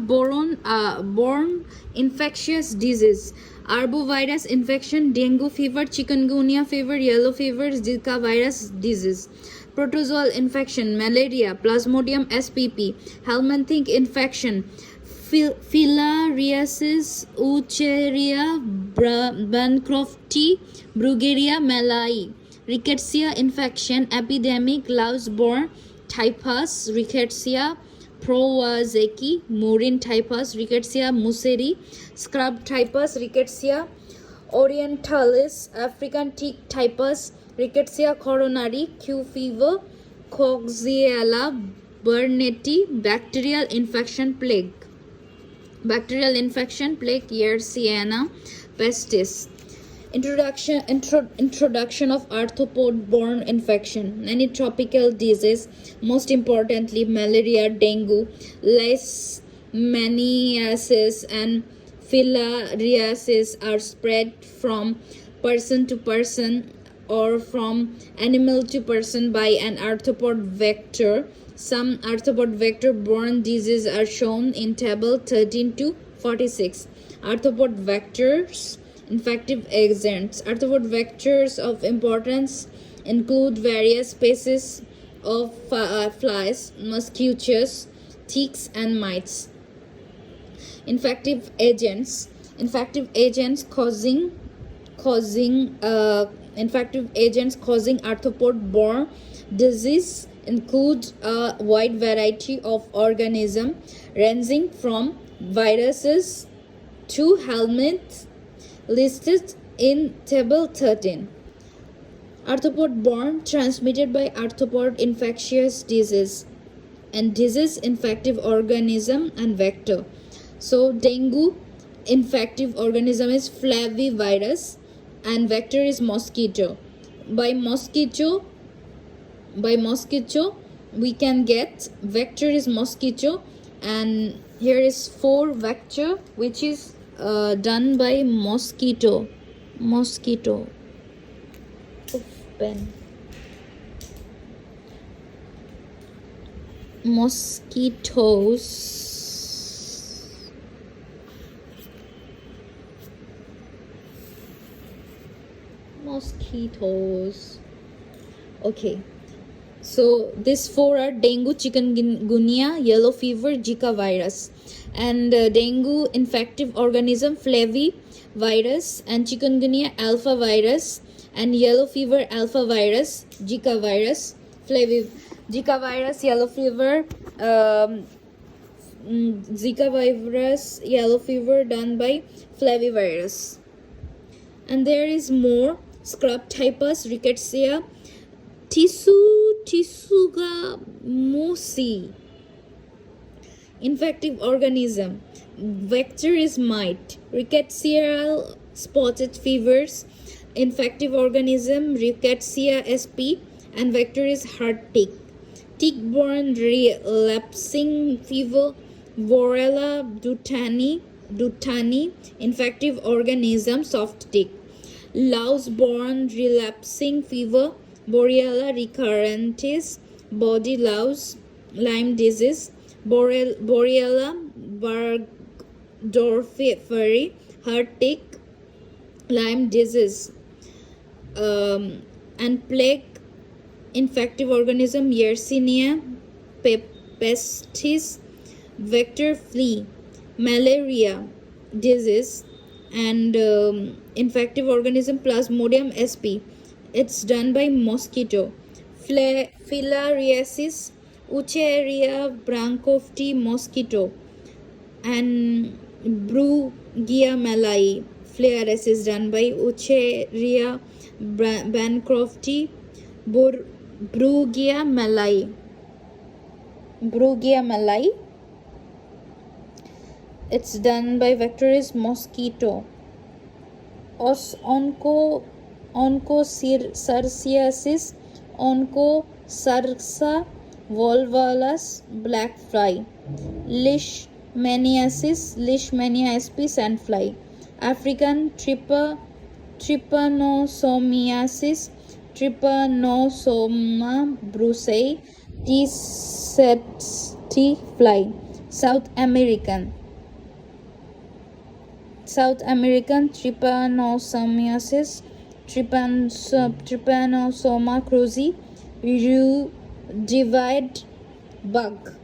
borne infectious disease, arbovirus infection, dengue fever, chikungunya fever, yellow fever, Zika virus disease, protozoal infection, malaria, plasmodium spp, helminthic infection, filariasis, Wucheria, bancrofti, Bruguiera malayi, rickettsia infection, epidemic, Lausborn typhus, rickettsia prowazeki, Morin typhus, rickettsia musseri, scrub typhus, rickettsia orientalis, African tick typhus, rickettsia coronari, Q fever, Coxiella burnetii, bacterial infection, plague. Bacterial infection, plague, Yersinia pestis. Introduction of arthropod-borne infection, any tropical disease, most importantly malaria, dengue, leishmaniasis and filariasis are spread from person to person or from animal to person by an arthropod vector. Some arthropod vector-borne diseases are shown in table 13 to 46. Arthropod vectors, infective agents. Arthropod vectors of importance include various species of flies, mosquitoes, ticks, and mites. Infective agents causing arthropod-borne disease include a wide variety of organisms ranging from viruses to helminths listed in table 13. Arthropod-borne, transmitted by arthropod infectious disease, and disease infective organism and vector. So dengue infective organism is flavivirus and vector is mosquito. By mosquito we can get vector is mosquito, and here is 4 vector which is done by mosquitoes. Okay, so these 4 are dengue, chikungunya, yellow fever, Zika virus. And dengue infective organism flavivirus, and chikungunya alpha virus, and yellow fever alpha virus, Zika virus, Zika virus, yellow fever, Zika virus, yellow fever done by flavivirus. And there is more: scrub typhus, rickettsia, Tsugamosi. Infective organism, vector is mite, rickettsial spotted fevers, infective organism rickettsia sp, and vector is heart tick. Tick-borne relapsing fever, Borrelia dutani, infective organism soft tick. Louse-borne relapsing fever, Borrelia recurrentis, body louse, Lyme disease, Borrelia burgdorferi, heart tick, Lyme disease, and plague infective organism Yersinia pestis, vector flea, malaria disease, and infective organism Plasmodium sp. It's done by mosquito. Filariasis, Wucheria bancrofti mosquito, and Bruguiera malayi. Filariasis done by Wucheria bancrofti, Bruguiera malayi. It's done by vector is mosquito. Onchocerciasis, Onchocerca volvulus, black fly. Leishmaniasis, Leishmania sp, sandfly. African trypanosomiasis, Trypanosoma brucei, tsetse fly. South American trypanosomiasis, trypanosoma cruzi, rudivid bug.